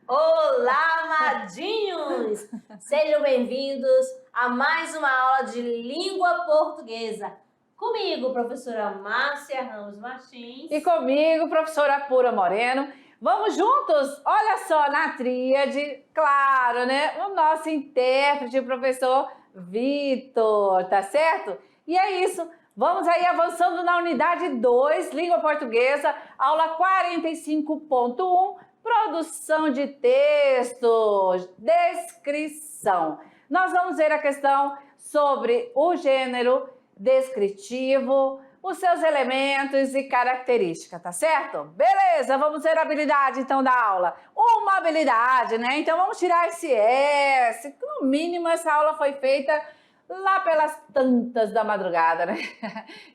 Olá, amadinhos! Sejam bem-vindos a mais uma aula de língua portuguesa. Comigo, professora Márcia Ramos Martins. E comigo, professora Pura Moreno. Vamos juntos? Olha só, na tríade, claro, né? O nosso intérprete, o professor Vitor, tá certo? E é isso. Vamos aí avançando na unidade 2, língua portuguesa, aula 45.1, produção de textos, descrição. Nós vamos ver a questão sobre o gênero descritivo, os seus elementos e características, tá certo? Beleza, vamos ver a habilidade então da aula. Uma habilidade, né? Então vamos tirar esse S. No mínimo essa aula foi feita lá pelas tantas da madrugada, né?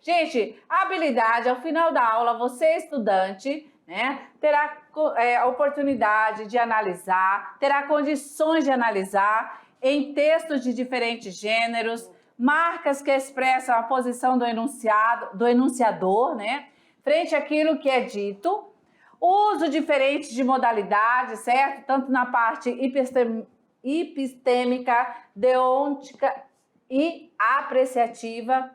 Gente, a habilidade, ao final da aula, você estudante, né, terá a oportunidade de analisar, terá condições de analisar em textos de diferentes gêneros, marcas que expressam a posição do enunciador, né, frente àquilo que é dito, uso diferente de modalidade, certo? Tanto na parte epistêmica, deontica e apreciativa,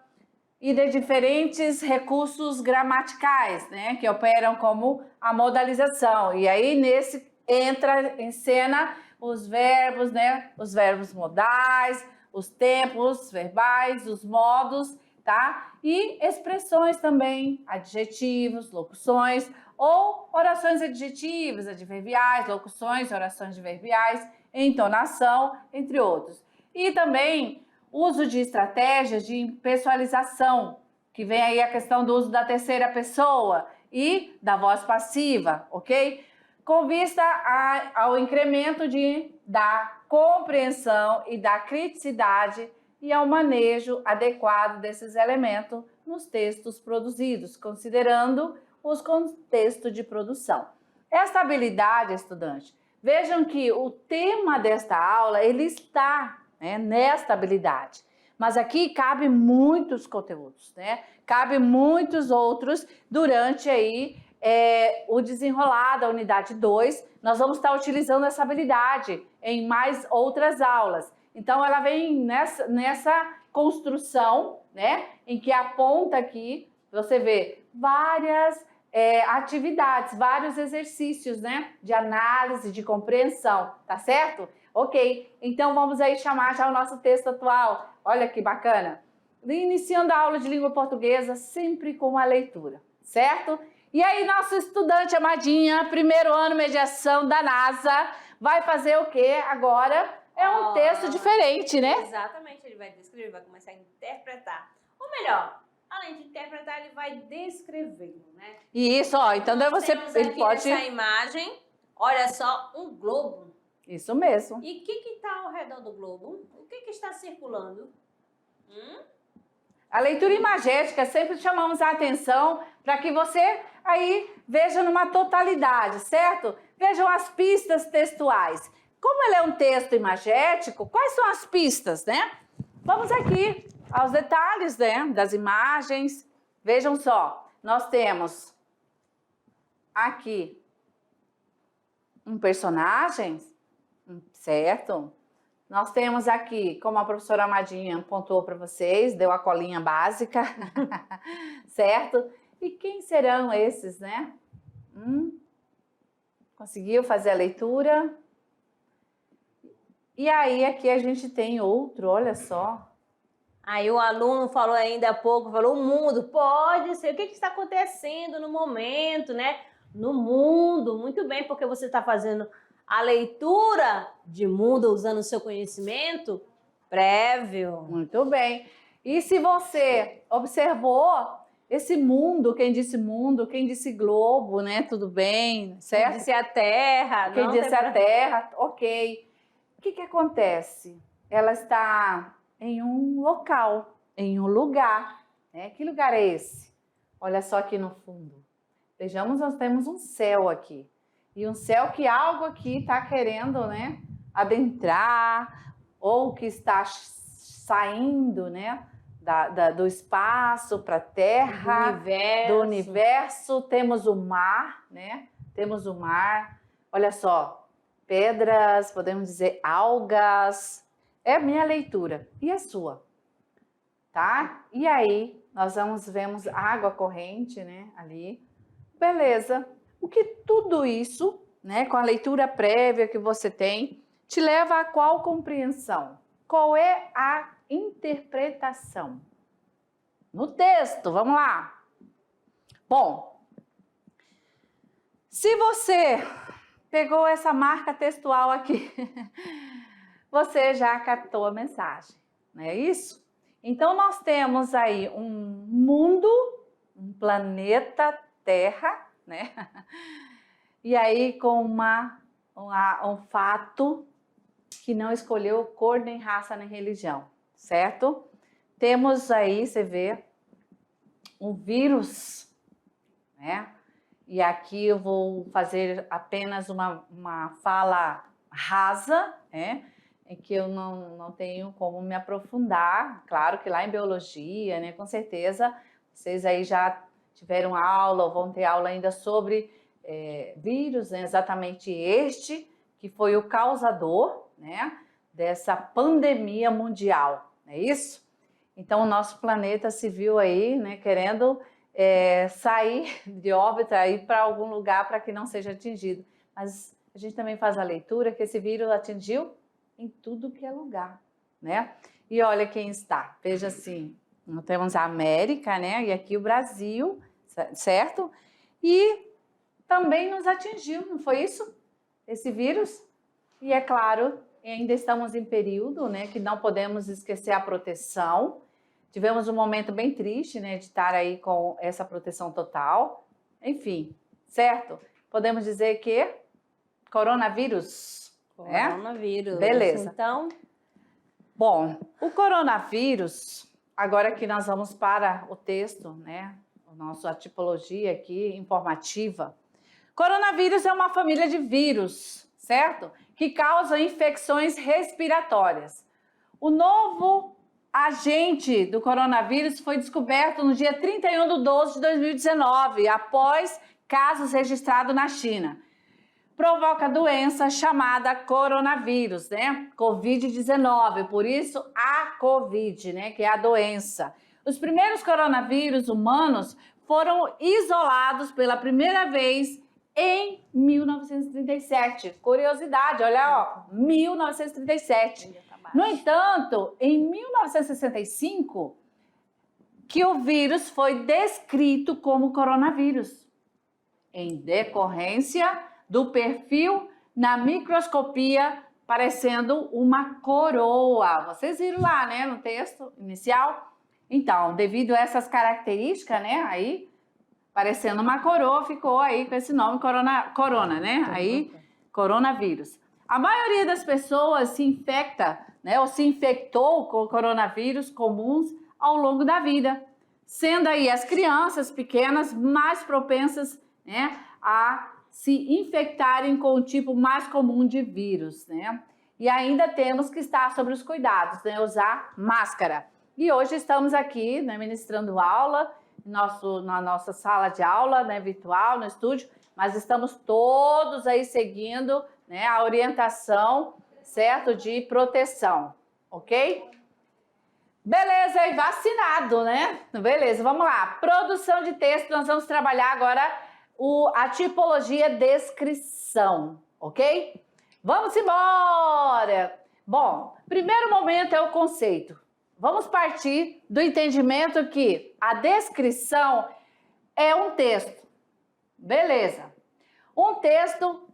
e de diferentes recursos gramaticais, né, que operam como a modalização. E aí nesse entra em cena os verbos, né, os verbos modais, os tempos verbais, os modos, tá? E expressões também, adjetivos, locuções ou orações adjetivas, adverbiais, locuções, orações adverbiais, entonação, entre outros. E também uso de estratégias de pessoalização, que vem aí a questão do uso da terceira pessoa e da voz passiva, ok? Com vista ao incremento da compreensão e da criticidade e ao manejo adequado desses elementos nos textos produzidos, considerando os contextos de produção. Esta habilidade, estudante, vejam que o tema desta aula, ele está nesta habilidade. Mas aqui cabe muitos conteúdos, né? Cabe muitos outros durante aí o desenrolar da unidade 2. Nós vamos estar utilizando essa habilidade em mais outras aulas. Então, ela vem nessa construção, né? Em que aponta aqui, você vê várias atividades, vários exercícios, né? De análise, de compreensão, tá certo? Ok, então vamos aí chamar já o nosso texto atual. Olha que bacana. Iniciando a aula de língua portuguesa, sempre com a leitura, certo? E aí, nosso estudante amadinha, primeiro ano mediação da NASA, vai fazer o quê agora? É um texto diferente, né? Exatamente, ele vai descrever, vai começar a interpretar. Ou melhor, além de interpretar, ele vai descrever, né? Isso, ó, então daí você ele pode... Nessa imagem, olha só, um globo. Isso mesmo. E o que está ao redor do globo? O que está circulando? A leitura imagética sempre chamamos a atenção para que você aí veja numa totalidade, certo? Vejam as pistas textuais. Como ele é um texto imagético, quais são as pistas, né? Vamos aqui aos detalhes, né, das imagens. Vejam só, nós temos aqui um personagem, certo? Nós temos aqui, como a professora Amadinha pontuou para vocês, deu a colinha básica, certo? E quem serão esses, né? Conseguiu fazer a leitura? E aí aqui a gente tem outro, olha só. Aí o aluno falou ainda há pouco, falou o mundo, pode ser, o que está acontecendo no momento, né? No mundo, muito bem, porque você está fazendo a leitura de mundo usando o seu conhecimento prévio. Muito bem. E se você observou esse mundo, quem disse globo, né? Tudo bem, certo? Quem disse a terra. Quem disse a terra, ok. O que acontece? Ela está em um local, em um lugar, né? Que lugar é esse? Olha só aqui no fundo. Vejamos, nós temos um céu aqui. E um céu que algo aqui está querendo, né, adentrar, ou que está saindo, né, do espaço para a Terra, do universo. Temos o mar, né? Temos o mar. Olha só, pedras, podemos dizer algas. É a minha leitura. E a sua? Tá? E aí, nós vemos água corrente, né? Ali. Beleza. O que tudo isso, né? Com a leitura prévia que você tem, te leva a qual compreensão? Qual é a interpretação? No texto, vamos lá. Bom, se você pegou essa marca textual aqui, você já captou a mensagem, não é isso? Então, nós temos aí um mundo, um planeta Terra, né? E aí com um fato que não escolheu cor, nem raça, nem religião, certo? Temos aí, você vê, um vírus, né? E aqui eu vou fazer apenas uma fala rasa, né? Em que eu não tenho como me aprofundar. Claro que lá em biologia, né? Com certeza, vocês aí já tiveram aula ou vão ter aula ainda sobre vírus, né? Exatamente este que foi o causador, né? Dessa pandemia mundial, não é isso? Então, o nosso planeta se viu aí, né? Querendo sair de órbita, ir para algum lugar para que não seja atingido. Mas a gente também faz a leitura que esse vírus atingiu em tudo que é lugar, né? E olha quem está, veja assim, nós temos a América, né? E aqui o Brasil, certo? E também nos atingiu, não foi isso? Esse vírus? E é claro, ainda estamos em período, né? Que não podemos esquecer a proteção. Tivemos um momento bem triste, né? De estar aí com essa proteção total. Enfim, certo? Podemos dizer que coronavírus. Coronavírus. Beleza. Então, bom, o coronavírus, agora que nós vamos para o texto, né? A tipologia aqui informativa. Coronavírus é uma família de vírus, certo? Que causa infecções respiratórias. O novo agente do coronavírus foi descoberto no dia 31/12/2019, após casos registrados na China. Provoca doença chamada coronavírus, né? Covid-19, por isso a Covid, né? Que é a doença. Os primeiros coronavírus humanos foram isolados pela primeira vez em 1937. Curiosidade, olha, ó, 1937. No entanto, em 1965, que o vírus foi descrito como coronavírus, em decorrência do perfil na microscopia parecendo uma coroa. Vocês viram lá, né, no texto inicial? Então, devido a essas características, né, aí, parecendo uma coroa, ficou aí com esse nome corona, né? Aí, coronavírus. A maioria das pessoas se infecta, né, ou se infectou com coronavírus comuns ao longo da vida, sendo aí as crianças pequenas mais propensas, né, a se infectarem com o tipo mais comum de vírus, né? E ainda temos que estar sobre os cuidados, né? Usar máscara. E hoje estamos aqui, né, ministrando aula, na nossa sala de aula, né, virtual, no estúdio, mas estamos todos aí seguindo, né, a orientação, certo, de proteção, ok? Beleza, e vacinado, né? Beleza, vamos lá. Produção de texto, nós vamos trabalhar agora a tipologia descrição, ok? Vamos embora! Bom, primeiro momento é o conceito. Vamos partir do entendimento que a descrição é um texto. Beleza. Um texto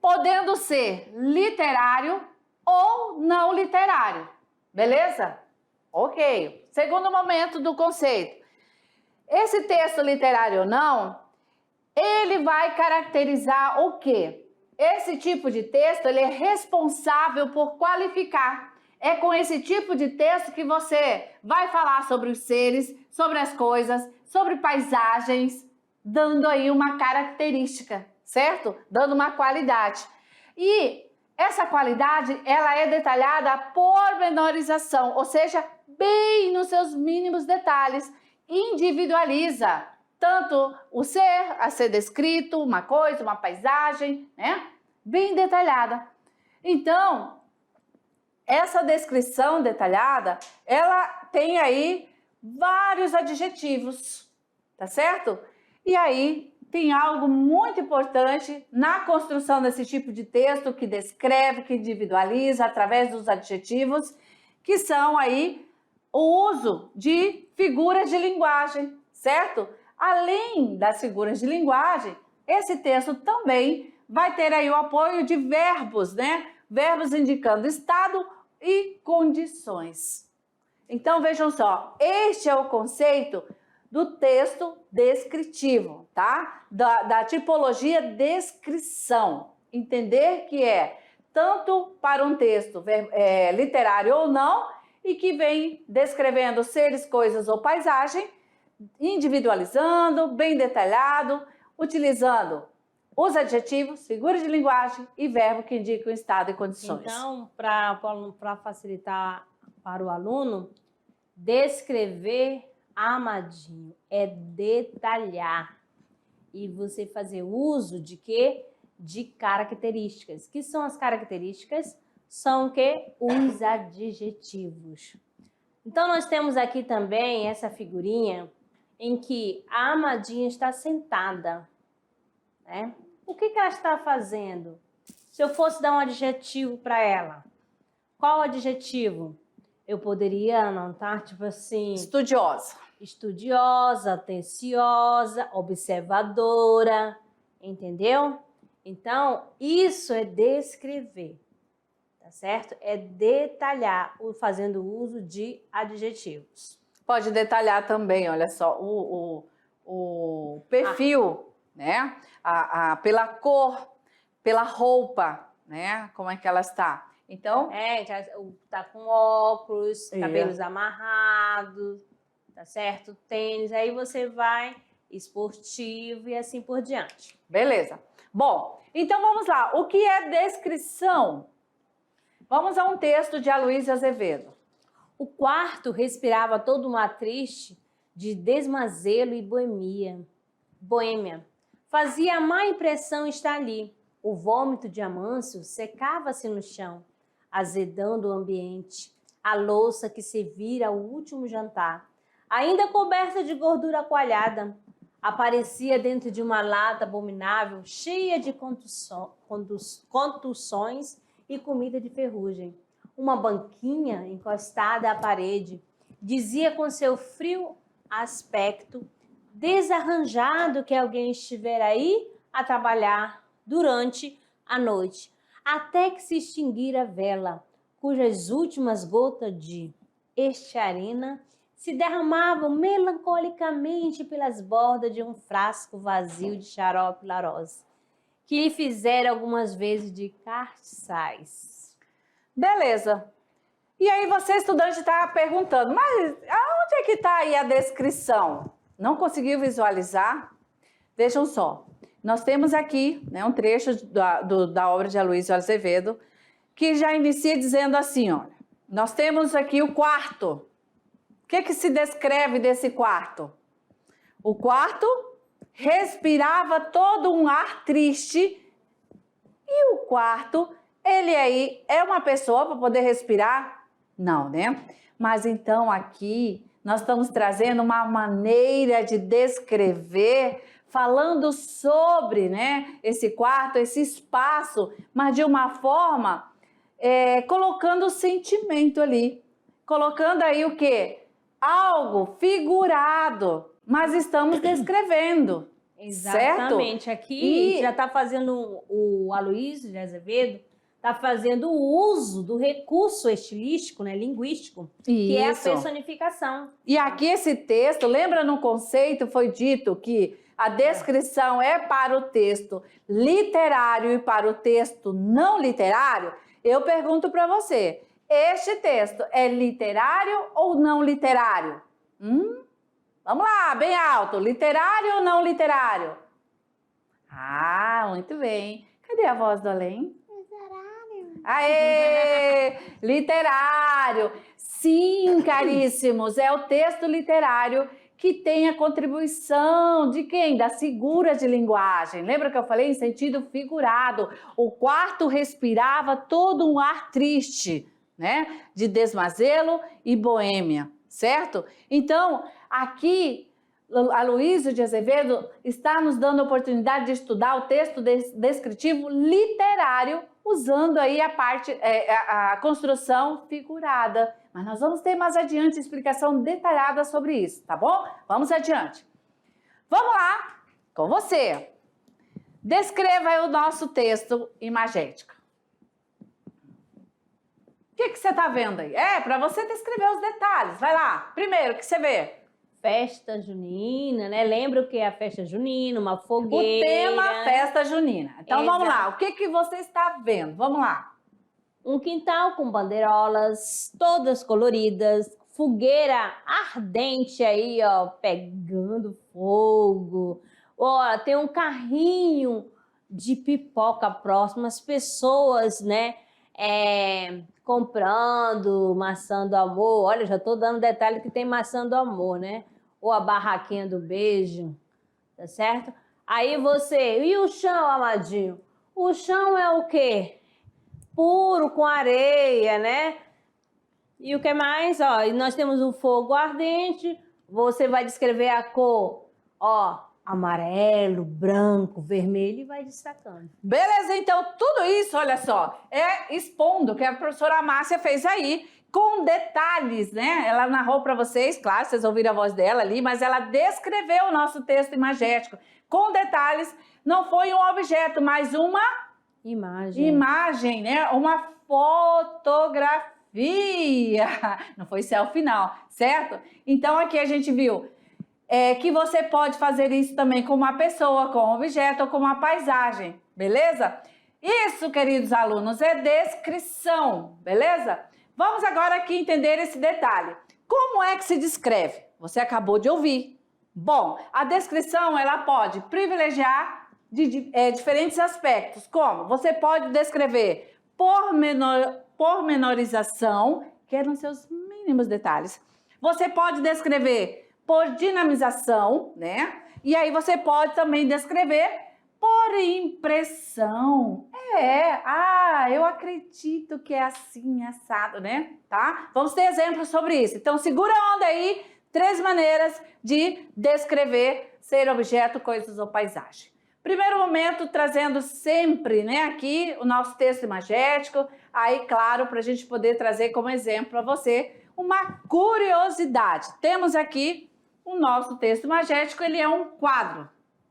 podendo ser literário ou não literário. Beleza? Ok. Segundo momento do conceito. Esse texto literário ou não, ele vai caracterizar o quê? Esse tipo de texto, ele é responsável por qualificar. É com esse tipo de texto que você vai falar sobre os seres, sobre as coisas, sobre paisagens, dando aí uma característica, certo? Dando uma qualidade. E essa qualidade, ela é detalhada por pormenorização, ou seja, bem nos seus mínimos detalhes, individualiza tanto o ser a ser descrito, uma coisa, uma paisagem, né? Bem detalhada. Então, essa descrição detalhada, ela tem aí vários adjetivos, tá certo? E aí tem algo muito importante na construção desse tipo de texto que descreve, que individualiza através dos adjetivos, que são aí o uso de figuras de linguagem, certo? Além das figuras de linguagem, esse texto também vai ter aí o apoio de verbos, né? Verbos indicando estado e condições. Então, vejam só, este é o conceito do texto descritivo, tá? Da tipologia descrição. Entender que é tanto para um texto literário ou não, e que vem descrevendo seres, coisas ou paisagem, individualizando, bem detalhado, utilizando os adjetivos, figuras de linguagem e verbo que indicam estado e condições. Então, para facilitar para o aluno, descrever, amadinho, é detalhar. E você fazer uso de quê? De características. Que são as características? São o quê? Os adjetivos. Então, nós temos aqui também essa figurinha em que a amadinha está sentada, né? O que ela está fazendo? Se eu fosse dar um adjetivo para ela, qual adjetivo? Eu poderia anotar, tipo assim... Estudiosa. Estudiosa, atenciosa, observadora, entendeu? Então, isso é descrever, tá certo? É detalhar, fazendo uso de adjetivos. Pode detalhar também, olha só, o perfil, né? Pela cor, pela roupa, né? Como é que ela está. Então... tá com óculos, cabelos amarrados, tá certo? Tênis, aí você vai esportivo e assim por diante. Beleza. Bom, então vamos lá. O que é descrição? Vamos a um texto de Aloysio Azevedo. O quarto respirava todo um ar triste de desmazelo e boêmia. Fazia a má impressão estar ali. O vômito de Amâncio secava-se no chão, azedando o ambiente. A louça que servira o último jantar, ainda coberta de gordura coalhada, aparecia dentro de uma lata abominável, cheia de contusões e comida de ferrugem. Uma banquinha encostada à parede dizia com seu frio aspecto desarranjado que alguém estivera aí a trabalhar durante a noite, até que se extinguira a vela, cujas últimas gotas de estearina se derramavam melancolicamente pelas bordas de um frasco vazio de xarope larose, que lhe fizera algumas vezes de castiçais. Beleza. E aí você, estudante, está perguntando, mas aonde é que está aí a descrição? Não conseguiu visualizar? Vejam só, nós temos aqui, né, um trecho da obra de Aloysio Azevedo, que já inicia dizendo assim, olha, nós temos aqui o quarto. O que se descreve desse quarto? O quarto respirava todo um ar triste e o quarto, ele aí é uma pessoa para poder respirar? Não, né? Mas então aqui nós estamos trazendo uma maneira de descrever, falando sobre, né, esse quarto, esse espaço, mas de uma forma colocando o sentimento ali, colocando aí o quê? Algo figurado, mas estamos descrevendo. Exatamente. Certo? Aqui já está fazendo o Aloysio de Azevedo, está fazendo o uso do recurso estilístico, né, linguístico, que é a personificação. E aqui esse texto, lembra no conceito, foi dito que a descrição é para o texto literário e para o texto não literário? Eu pergunto para você, este texto é literário ou não literário? Vamos lá, bem alto. Literário ou não literário? Ah, muito bem. Cadê a voz do além? Literário. Aê! Literário! Sim, caríssimos, é o texto literário que tem a contribuição de quem? Das figuras de linguagem. Lembra que eu falei em sentido figurado? O quarto respirava todo um ar triste, né? De desmazelo e boêmia, certo? Então, aqui, a Luísa de Azevedo está nos dando a oportunidade de estudar o texto descritivo literário, usando aí a construção figurada. Mas nós vamos ter mais adiante explicação detalhada sobre isso, tá bom? Vamos adiante. Vamos lá, com você. Descreva aí o nosso texto imagético. O que você está vendo aí? É, para você descrever os detalhes. Vai lá. Primeiro, o que você vê? Festa junina, né? Lembra o que é a festa junina? Uma fogueira. O tema festa junina. Então vamos lá. O que você está vendo? Vamos lá. Um quintal com bandeirolas, todas coloridas, fogueira ardente aí, ó, pegando fogo. Ó, tem um carrinho de pipoca próximo, as pessoas, né, comprando maçã do amor. Olha, já tô dando detalhe que tem maçã do amor, né? Ou a barraquinha do beijo, tá certo? Aí você, e o chão, amadinho? O chão é o quê? Puro, com areia, né? E o que mais? Ó, e nós temos o fogo ardente, você vai descrever a cor, ó, amarelo, branco, vermelho e vai destacando. Beleza, então tudo isso, olha só, é expondo o que a professora Márcia fez aí, com detalhes, né? Ela narrou para vocês, claro, vocês ouviram a voz dela ali, mas ela descreveu o nosso texto imagético com detalhes. Não foi um objeto, mas uma imagem, né? Uma fotografia. Não foi selfie não, certo? Então aqui a gente viu que você pode fazer isso também com uma pessoa, com um objeto ou com uma paisagem, beleza? Isso, queridos alunos, é descrição, beleza? Vamos agora aqui entender esse detalhe. Como é que se descreve? Você acabou de ouvir. Bom, a descrição ela pode privilegiar diferentes aspectos, como você pode descrever pormenorização, que é nos seus mínimos detalhes. Você pode descrever por dinamização, né? E aí você pode também descrever por impressão. Eu acredito que é assim, assado, né? Tá? Vamos ter exemplos sobre isso. Então, segura a onda aí, 3 maneiras de descrever ser objeto, coisas ou paisagem. Primeiro momento, trazendo sempre, né, aqui o nosso texto imagético, aí, claro, para a gente poder trazer como exemplo para você uma curiosidade. Temos aqui o nosso texto imagético, ele é um quadro.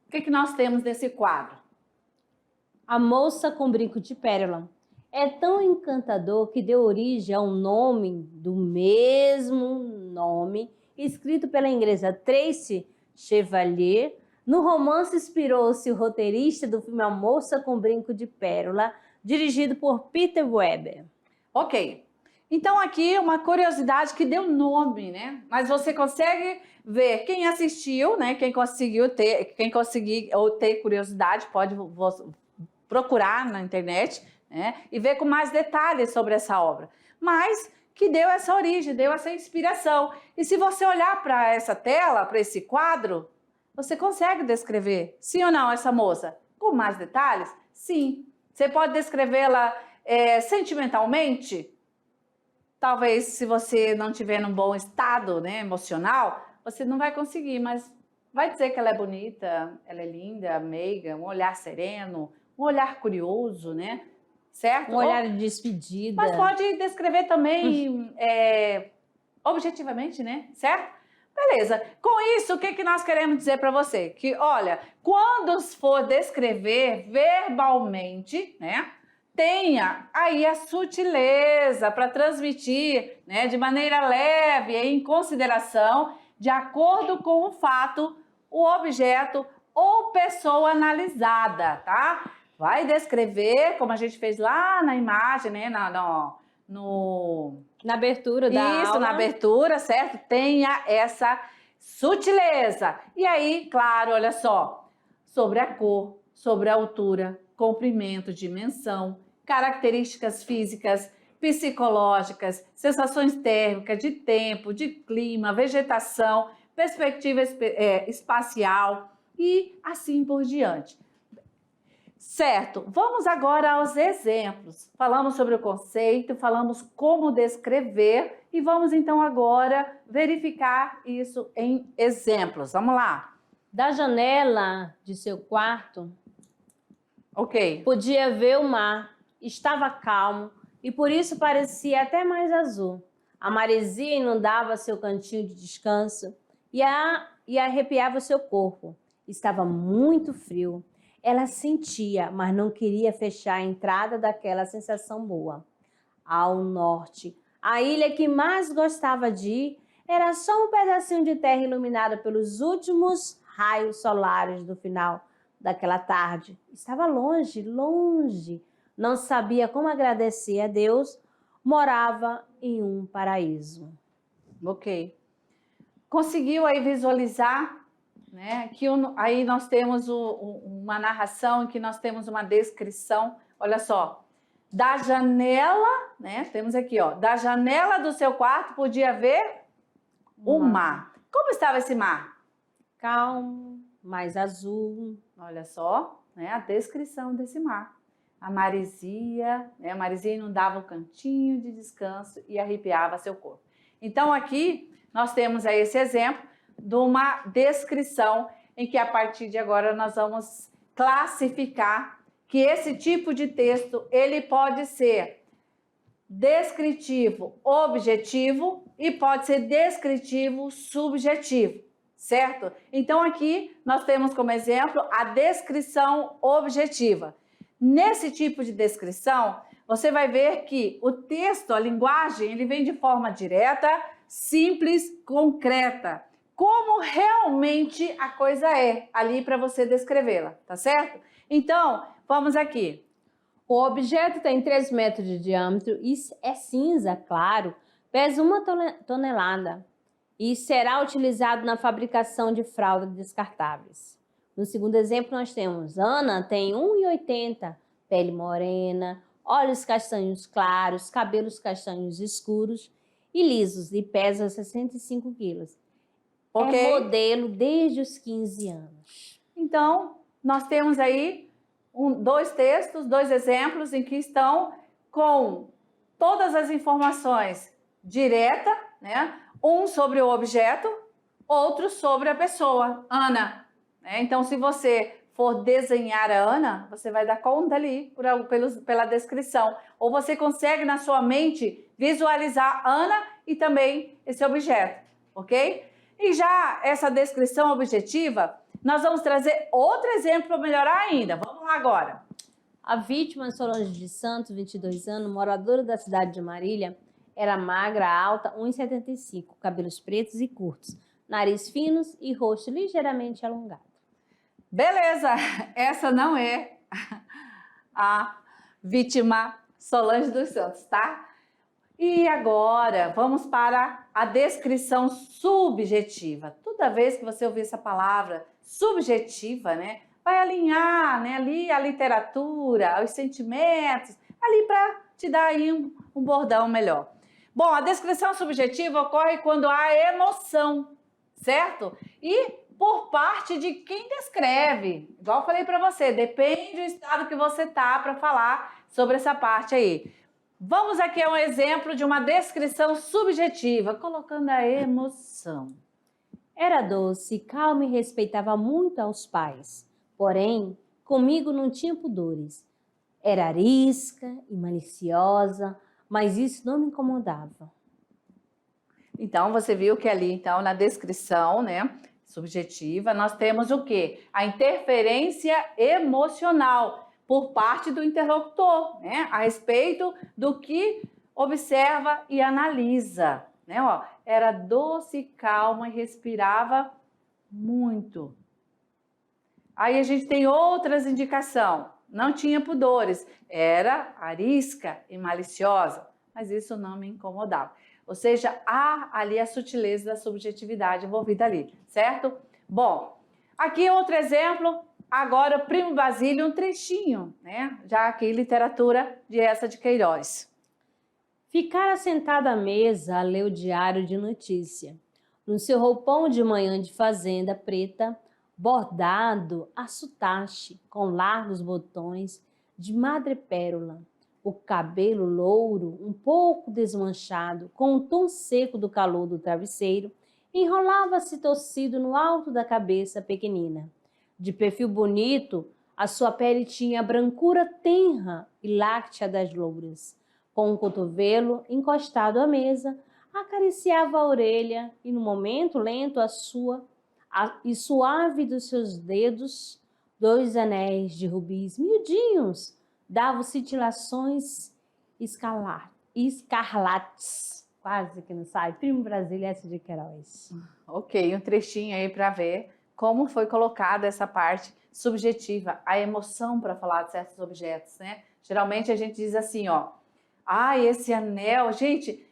O que nós temos nesse quadro? A moça com brinco de pérola. É tão encantador que deu origem a um nome do mesmo nome, escrito pela inglesa Tracy Chevalier. No romance inspirou-se o roteirista do filme A Moça com Brinco de Pérola, dirigido por Peter Weber. Ok. Então aqui uma curiosidade que deu nome, né? Mas você consegue ver quem assistiu, né? Quem conseguiu ter curiosidade pode procurar na internet, né? E ver com mais detalhes sobre essa obra. Mas que deu essa origem, deu essa inspiração. E se você olhar para essa tela, para esse quadro, você consegue descrever, sim ou não, essa moça? Com mais detalhes? Sim. Você pode descrevê-la sentimentalmente? Talvez, se você não estiver num bom estado, né, emocional, você não vai conseguir, mas vai dizer que ela é bonita, ela é linda, meiga, um olhar sereno, um olhar curioso, né? Certo? Um olhar de despedida. Mas pode descrever também objetivamente, né? Certo? Beleza. Com isso, o que nós queremos dizer para você? Que, olha, quando for descrever verbalmente, né? Tenha aí a sutileza para transmitir, né, de maneira leve e em consideração, de acordo com o fato, o objeto ou pessoa analisada, tá? Vai descrever, como a gente fez lá na imagem, né, na abertura da aula. Isso, na abertura, certo? Tenha essa sutileza. E aí, claro, olha só, sobre a cor, sobre a altura, comprimento, dimensão, características físicas, psicológicas, sensações térmicas, de tempo, de clima, vegetação, perspectiva espacial e assim por diante. Certo, vamos agora aos exemplos. Falamos sobre o conceito, falamos como descrever e vamos então agora verificar isso em exemplos. Vamos lá. Da janela de seu quarto, Ok. podia ver o mar, estava calmo e por isso parecia até mais azul. A maresia inundava seu cantinho de descanso e arrepiava seu corpo. Estava muito frio. Ela sentia, mas não queria fechar a entrada daquela sensação boa. Ao norte, a ilha que mais gostava de ir era só um pedacinho de terra iluminada pelos últimos raios solares do final daquela tarde. Estava longe, longe. Não sabia como agradecer a Deus. Morava em um paraíso. Ok. Conseguiu aí visualizar, né? Que aí nós temos uma narração em que nós temos uma descrição. Olha só, da janela, né? Temos aqui, ó, da janela do seu quarto podia ver o mar. Como estava esse mar? Calmo, mais azul. Olha só, né? A descrição desse mar. A maresia, né? A maresia inundava o cantinho de descanso e arrepiava seu corpo. Então aqui nós temos aí esse exemplo de uma descrição em que a partir de agora nós vamos classificar que esse tipo de texto ele pode ser descritivo objetivo e pode ser descritivo subjetivo, certo? Então aqui nós temos como exemplo a descrição objetiva. Nesse tipo de descrição, você vai ver que o texto, a linguagem, ele vem de forma direta, simples, concreta. Como realmente a coisa é ali para você descrevê-la, tá certo? Então, vamos aqui. O objeto tem 3 metros de diâmetro e é cinza, claro, pesa 1 tonelada e será utilizado na fabricação de fraldas descartáveis. No segundo exemplo, nós temos Ana tem 1,80 m, pele morena, olhos castanhos claros, cabelos castanhos escuros e lisos e pesa 65 quilos. Okay. É modelo desde os 15 anos. Então, nós temos aí dois textos, 2 exemplos em que estão com todas as informações direta, né? Um sobre o objeto, outro sobre a pessoa, Ana. Então, se você for desenhar a Ana, você vai dar conta ali pela descrição. Ou você consegue na sua mente visualizar Ana e também esse objeto, ok? E já essa descrição objetiva, nós vamos trazer outro exemplo para melhorar ainda. Vamos lá agora. A vítima, Solange de Santos, 22 anos, moradora da cidade de Marília, era magra, alta, 1,75 m, cabelos pretos e curtos, nariz finos e rosto ligeiramente alongado. Beleza, essa não é a vítima Solange dos Santos, tá? E agora, vamos para a descrição subjetiva. Toda vez que você ouvir essa palavra subjetiva, né, vai alinhar, né, ali a literatura, os sentimentos, ali para te dar aí um bordão melhor. Bom, a descrição subjetiva ocorre quando há emoção, certo? E por parte de quem descreve. Igual eu falei para você, depende do estado que você tá para falar sobre essa parte aí. Vamos aqui a um exemplo de uma descrição subjetiva, colocando a emoção. Era doce, calma e respeitava muito aos pais. Porém, comigo não tinha pudores. Era arisca e maliciosa, mas isso não me incomodava. Então, você viu que ali, então, na descrição, né, subjetiva, nós temos o quê? A interferência emocional por parte do interlocutor, né, a respeito do que observa e analisa, né, ó, era doce, calma e respirava muito. Aí a gente tem outras indicações, não tinha pudores, era arisca e maliciosa, mas isso não me incomodava. Ou seja, há ali a sutileza da subjetividade envolvida ali, certo? Bom, aqui outro exemplo Agora, Primo Basílio, um trechinho, né? Já aqui, literatura de Eça de Queiroz. Ficara sentada à mesa a ler o diário de notícia. No seu roupão de manhã de fazenda preta, bordado a sotache, com largos botões de madrepérola, o cabelo louro, um pouco desmanchado, com o tom seco do calor do travesseiro, enrolava-se torcido no alto da cabeça pequenina. De perfil bonito, a sua pele tinha a brancura tenra e láctea das louras. Com o cotovelo encostado à mesa, acariciava a orelha e, no momento lento, e suave dos seus dedos, 2 anéis de rubis miudinhos davam cintilações escarlates. Quase que não sai. Primo Basílio, Eça de Queiroz. Ok, um trechinho aí para ver como foi colocada essa parte subjetiva, a emoção para falar de certos objetos, né? Geralmente a gente diz assim, ó, esse anel, gente,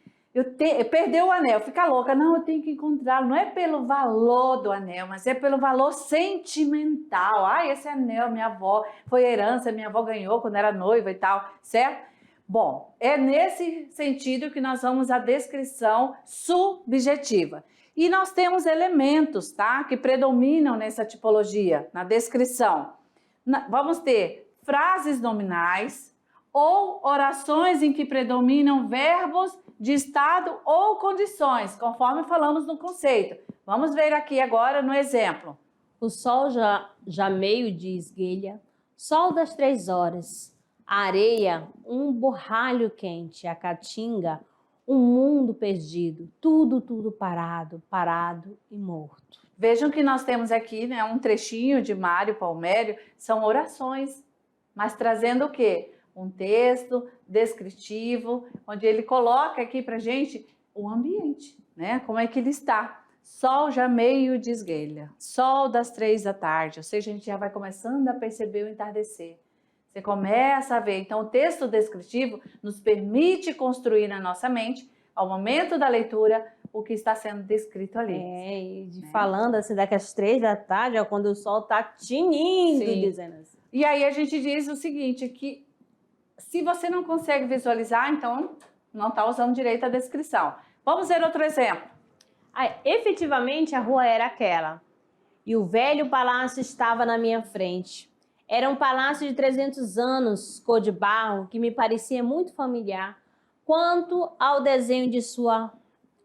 perdeu o anel, fica louca, não, eu tenho que encontrá-lo, não é pelo valor do anel, mas é pelo valor sentimental. Esse anel, minha avó, foi herança, minha avó ganhou quando era noiva e tal, certo? Bom, é nesse sentido que nós vamos à descrição subjetiva. E nós temos elementos, tá, que predominam nessa tipologia, na descrição. Vamos ter frases nominais ou orações em que predominam verbos de estado ou condições, conforme falamos no conceito. Vamos ver aqui agora no exemplo. O sol já meio de esguelha, sol das 3 horas, a areia, um borralho quente, a caatinga, um mundo perdido, tudo parado e morto. Vejam que nós temos aqui, né, um trechinho de Mário Palmério, são orações, mas trazendo o quê? Um texto descritivo, onde ele coloca aqui pra gente o ambiente, né? Como é que ele está. Sol já meio de esguelha, sol das 3 da tarde, ou seja, a gente já vai começando a perceber o entardecer. Você começa a ver, então o texto descritivo nos permite construir na nossa mente, ao momento da leitura, o que está sendo descrito ali. Falando assim, daqui às 3 da tarde, quando o sol está tinindo, dizendo assim. E aí a gente diz o seguinte, que se você não consegue visualizar, então não está usando direito a descrição. Vamos ver outro exemplo. Efetivamente, a rua era aquela, e o velho palácio estava na minha frente. Era um palácio de 300 anos, cor de barro, que me parecia muito familiar, quanto ao desenho de sua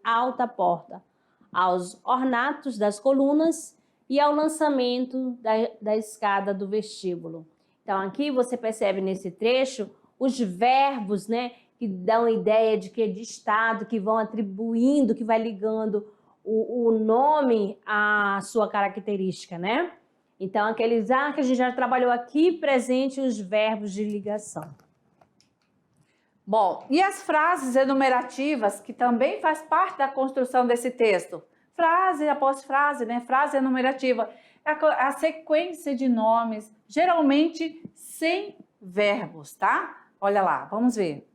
alta porta, aos ornatos das colunas e ao lançamento da escada do vestíbulo. Então, aqui você percebe nesse trecho os verbos, né, que dão ideia de que é de estado, que vão atribuindo, que vai ligando o nome à sua característica, né? Então, aqueles que a gente já trabalhou aqui, presente os verbos de ligação. Bom, e as frases enumerativas, que também faz parte da construção desse texto? Frase após frase, né? Frase enumerativa. A sequência de nomes, geralmente sem verbos, tá? Olha lá, vamos ver.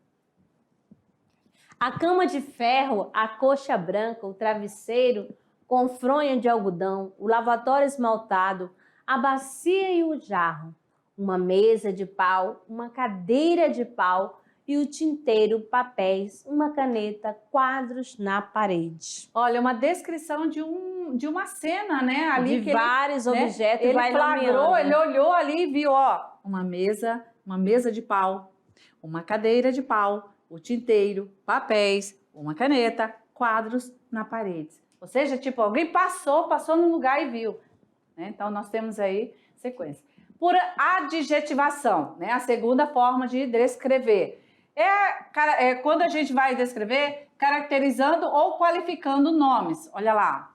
A cama de ferro, a coxa branca, o travesseiro com fronha de algodão, o lavatório esmaltado, a bacia e o jarro, uma mesa de pau, uma cadeira de pau e o tinteiro, papéis, uma caneta, quadros na parede. Olha, uma descrição de uma cena, né? Ali de que vários objetos, ele vai flagrou, nomeando. ele olhou ali e viu, ó, uma mesa de pau, uma cadeira de pau, o tinteiro, papéis, uma caneta, quadros na parede. Ou seja, tipo, alguém passou no lugar e viu. Né? Então, nós temos aí sequência. Por adjetivação, né? A segunda forma de descrever. Quando a gente vai descrever, caracterizando ou qualificando nomes. Olha lá.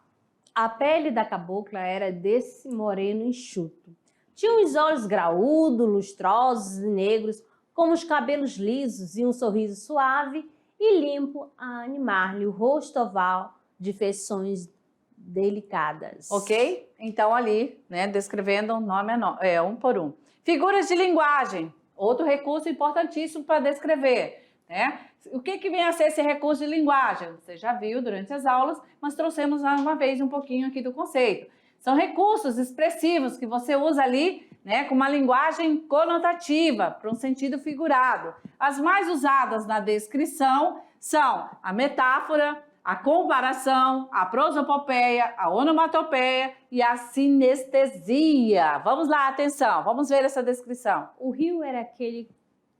A pele da cabocla era desse moreno enxuto. Tinha os olhos graúdos, lustrosos e negros, com os cabelos lisos e um sorriso suave e limpo a animar-lhe o rosto oval de feições delicadas. Ok? Então, ali, né, descrevendo nome a nome, um por um. Figuras de linguagem, outro recurso importantíssimo para descrever. Né? O que vem a ser esse recurso de linguagem? Você já viu durante as aulas, mas trouxemos uma vez um pouquinho aqui do conceito. São recursos expressivos que você usa ali, né, com uma linguagem conotativa, para um sentido figurado. As mais usadas na descrição são a metáfora, a comparação, a prosopopeia, a onomatopeia e a sinestesia. Vamos lá, atenção, vamos ver essa descrição. O rio era aquele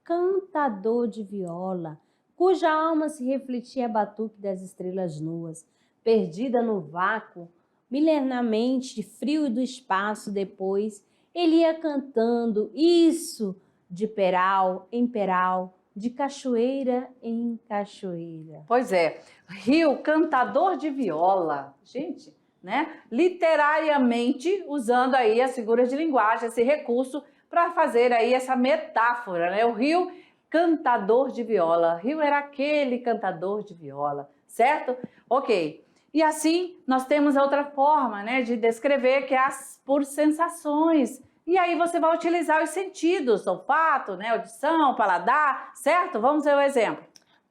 cantador de viola, cuja alma se refletia a batuque das estrelas nuas, perdida no vácuo, milenarmente frio do espaço. Depois ele ia cantando isso de peral em peral, de cachoeira em cachoeira. Pois é, rio cantador de viola. Gente, né? Literariamente usando aí as figuras de linguagem, esse recurso para fazer aí essa metáfora, né? O rio cantador de viola. Rio era aquele cantador de viola, certo? Ok. E assim nós temos outra forma, né, de descrever, que é por sensações. E aí você vai utilizar os sentidos, olfato, né, audição, paladar, certo? Vamos ver o exemplo.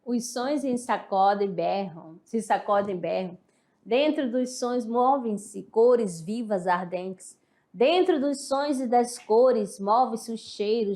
Os sons se sacodem e berram. Dentro dos sons movem-se cores vivas, ardentes. Dentro dos sons e das cores move-se o cheiro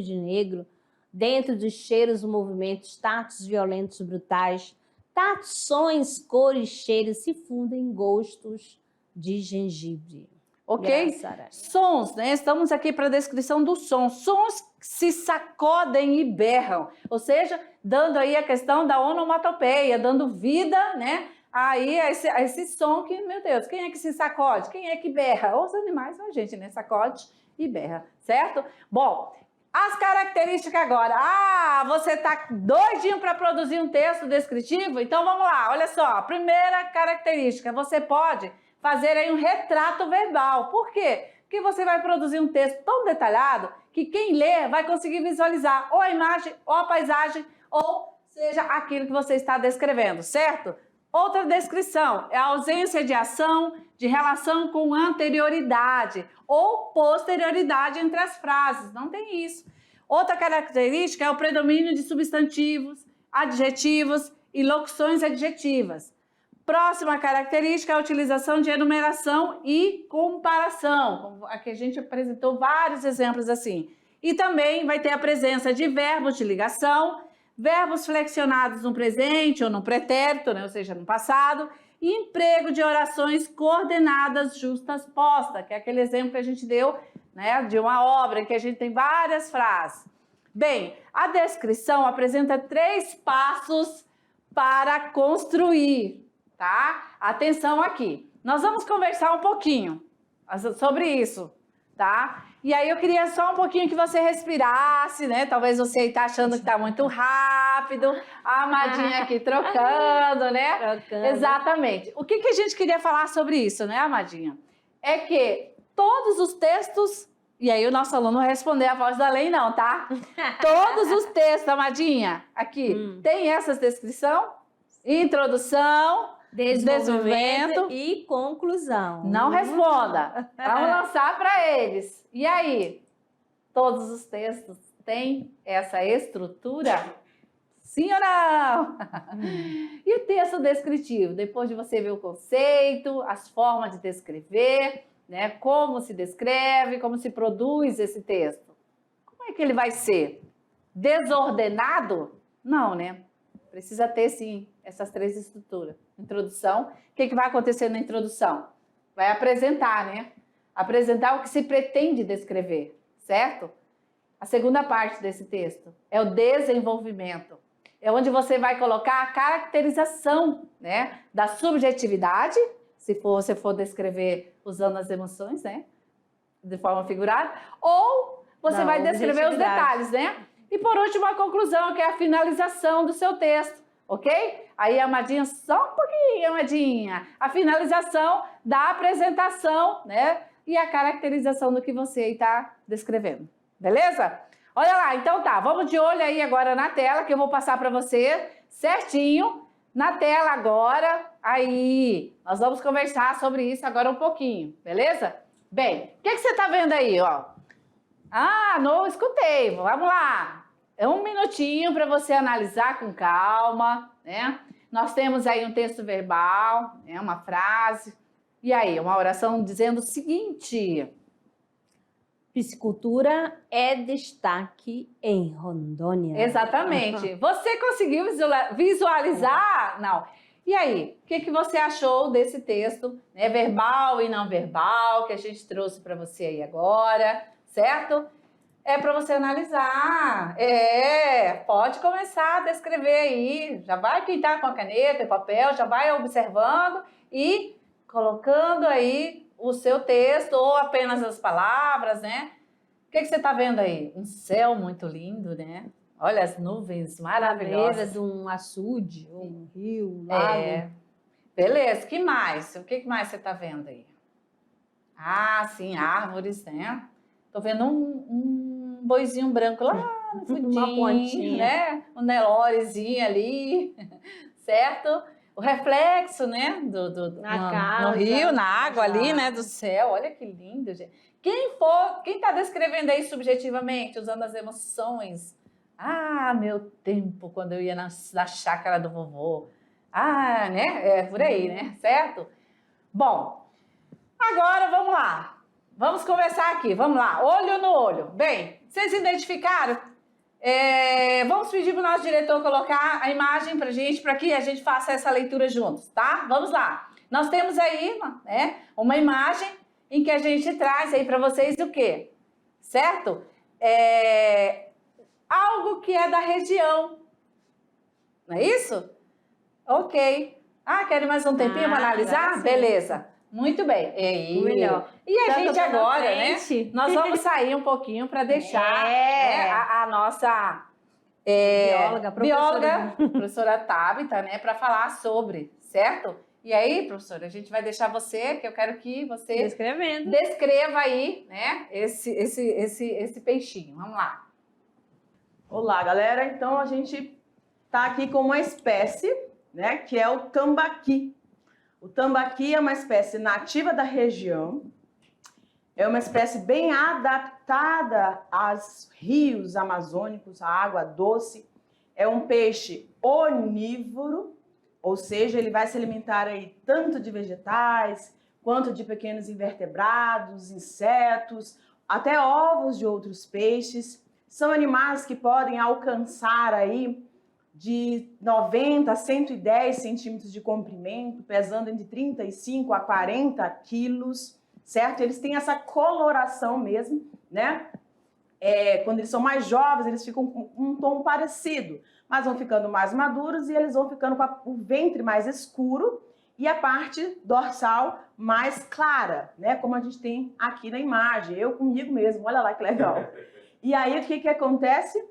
de negro. Dentro dos cheiros, movimentos, tatos violentos, brutais. Tatos, sons, cores, cheiros se fundem em gostos de gengibre. Ok? Sons, né? Estamos aqui para a descrição do som. Sons se sacodem e berram. Ou seja, dando aí a questão da onomatopeia, dando vida, né? Aí a esse som que, meu Deus, quem é que se sacode? Quem é que berra? Os animais, a gente, né? Sacode e berra, certo? Bom, as características agora. Ah, você tá doidinho para produzir um texto descritivo? Então vamos lá, olha só. Primeira característica, você pode fazer aí um retrato verbal. Por quê? Porque você vai produzir um texto tão detalhado que quem lê vai conseguir visualizar ou a imagem, ou a paisagem, ou seja, aquilo que você está descrevendo, certo? Outra descrição é a ausência de ação, de relação com anterioridade ou posterioridade entre as frases. Não tem isso. Outra característica é o predomínio de substantivos, adjetivos e locuções adjetivas. Próxima característica é a utilização de enumeração e comparação. Aqui a gente apresentou vários exemplos assim. E também vai ter a presença de verbos de ligação, verbos flexionados no presente ou no pretérito, né? Ou seja, no passado, e emprego de orações coordenadas justas postas, que é aquele exemplo que a gente deu, né, de uma obra que a gente tem várias frases. Bem, a descrição apresenta 3 passos para construir, tá? Atenção aqui. Nós vamos conversar um pouquinho sobre isso, tá? E aí eu queria só um pouquinho que você respirasse, né? Talvez você está achando que está muito rápido. A Amadinha aqui trocando, né? Trocando. Exatamente. O que a gente queria falar sobre isso, né, Amadinha? É que todos os textos... E aí o nosso aluno vai responder a voz da lei não, tá? Todos os textos, Amadinha, aqui, tem essas descrição, introdução... Desenvolvimento e conclusão. Não responda. Vamos lançar para eles. E aí? Todos os textos têm essa estrutura? Sim ou não? E o texto descritivo? Depois de você ver o conceito, as formas de descrever, né? Como se descreve, como se produz esse texto. Como é que ele vai ser? Desordenado? Não, né? Precisa ter, sim, essas 3 estruturas. Introdução. O que vai acontecer na introdução? Vai apresentar, né? Apresentar o que se pretende descrever, certo? A segunda parte desse texto é o desenvolvimento. É onde você vai colocar a caracterização, né, da subjetividade, se você for descrever usando as emoções, né, de forma figurada, ou você vai descrever os detalhes, né? E por último, a conclusão, que é a finalização do seu texto, ok? Aí, Amadinha, só um pouquinho, Amadinha. A finalização da apresentação, né? E a caracterização do que você está descrevendo, beleza? Olha lá, então tá, vamos de olho aí agora na tela, que eu vou passar para você certinho, na tela agora. Aí, nós vamos conversar sobre isso agora um pouquinho, beleza? Bem, o que você está vendo aí, ó? Ah, não escutei. Vamos lá. É um minutinho para você analisar com calma, né? Nós temos aí um texto verbal, né? Uma frase. E aí, uma oração dizendo o seguinte: Piscicultura é destaque em Rondônia. exatamente. Você conseguiu visualizar? Não. E aí, o que você achou desse texto, né, verbal e não verbal, que a gente trouxe para você aí agora, certo? É para você analisar. Pode começar a descrever aí. Já vai pintar com a caneta e papel, já vai observando e colocando aí o seu texto ou apenas as palavras, né? O que você está vendo aí? Um céu muito lindo, né? Olha as nuvens maravilhosas. De um açude, um rio, um lago. Beleza, que mais? O que mais você está vendo aí? Ah, sim, árvores, né? Tô vendo um boizinho branco lá no fundinho, Uma pontinha, né? Um Nelorezinho ali, certo? O reflexo, né? No rio, na água ali, né? Do céu. Olha que lindo, gente. Quem tá descrevendo aí subjetivamente, usando as emoções? Ah, meu tempo, quando eu ia na chácara do vovô. Ah, né? É por aí, né? Certo? Bom, agora vamos lá. Vamos começar aqui, vamos lá. Olho no olho. Bem, vocês identificaram? Vamos pedir para o nosso diretor colocar a imagem para gente, para que a gente faça essa leitura juntos, tá? Vamos lá. Nós temos aí, né, uma imagem em que a gente traz aí para vocês o quê? Certo? Algo que é da região. Não é isso? Ok. Querem mais um tempinho para analisar? Beleza. Muito bem. Melhor. E a gente agora, né? Nós vamos sair um pouquinho para deixar né, a nossa bióloga, professora Tabita, né, para falar sobre, certo? E aí, professora, a gente vai deixar você, que eu quero que você descreva aí, né, esse peixinho. Vamos lá. Olá, galera. Então, a gente tá aqui com uma espécie, né, que é o tambaqui. O tambaqui é uma espécie nativa da região, é uma espécie bem adaptada aos rios amazônicos, à água doce. É um peixe onívoro, ou seja, ele vai se alimentar aí tanto de vegetais, quanto de pequenos invertebrados, insetos, até ovos de outros peixes. São animais que podem alcançar aí de 90 a 110 centímetros de comprimento, pesando entre 35 a 40 quilos, certo? Eles têm essa coloração mesmo, né? Quando eles são mais jovens, eles ficam com um tom parecido, mas vão ficando mais maduros e eles vão ficando com o ventre mais escuro e a parte dorsal mais clara, né? Como a gente tem aqui na imagem, eu comigo mesmo, olha lá que legal. E aí, o que acontece?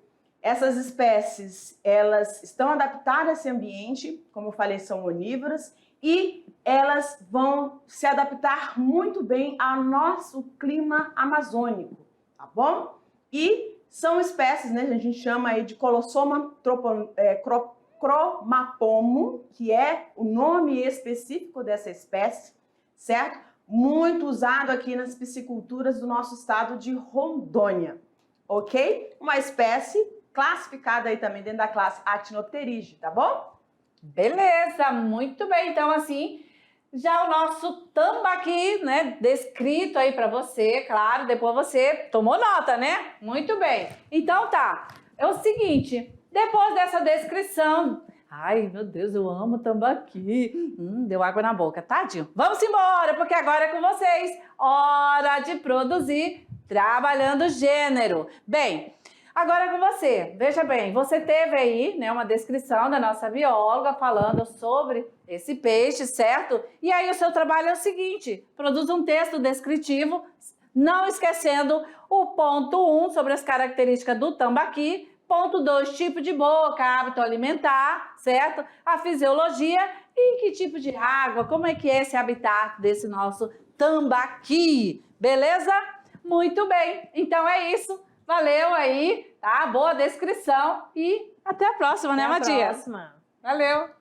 Essas espécies, elas estão adaptadas a esse ambiente, como eu falei, são onívoras, e elas vão se adaptar muito bem ao nosso clima amazônico, tá bom? E são espécies, né, a gente chama aí de Colossoma cromapomo, que é o nome específico dessa espécie, certo? Muito usado aqui nas pisciculturas do nosso estado de Rondônia, ok? Uma espécie classificada aí também dentro da classe Actinopterige, tá bom? Beleza, muito bem. Então, assim, já o nosso tambaqui, né, descrito aí para você, claro, depois você tomou nota, né? Muito bem. Então, tá. É o seguinte, depois dessa descrição... Ai, meu Deus, eu amo tambaqui. Deu água na boca, tadinho. Vamos embora, porque agora é com vocês. Hora de produzir trabalhando gênero. Bem... Agora é com você. Veja bem, você teve aí, né, uma descrição da nossa bióloga falando sobre esse peixe, certo? E aí o seu trabalho é o seguinte, produz um texto descritivo, não esquecendo o ponto 1 sobre as características do tambaqui, ponto 2, tipo de boca, hábito alimentar, certo? A fisiologia e que tipo de água, como é que é esse habitat desse nosso tambaqui, beleza? Muito bem, então é isso. Valeu aí, tá? Boa descrição e até a próxima, né, Matias? Até a próxima. Valeu!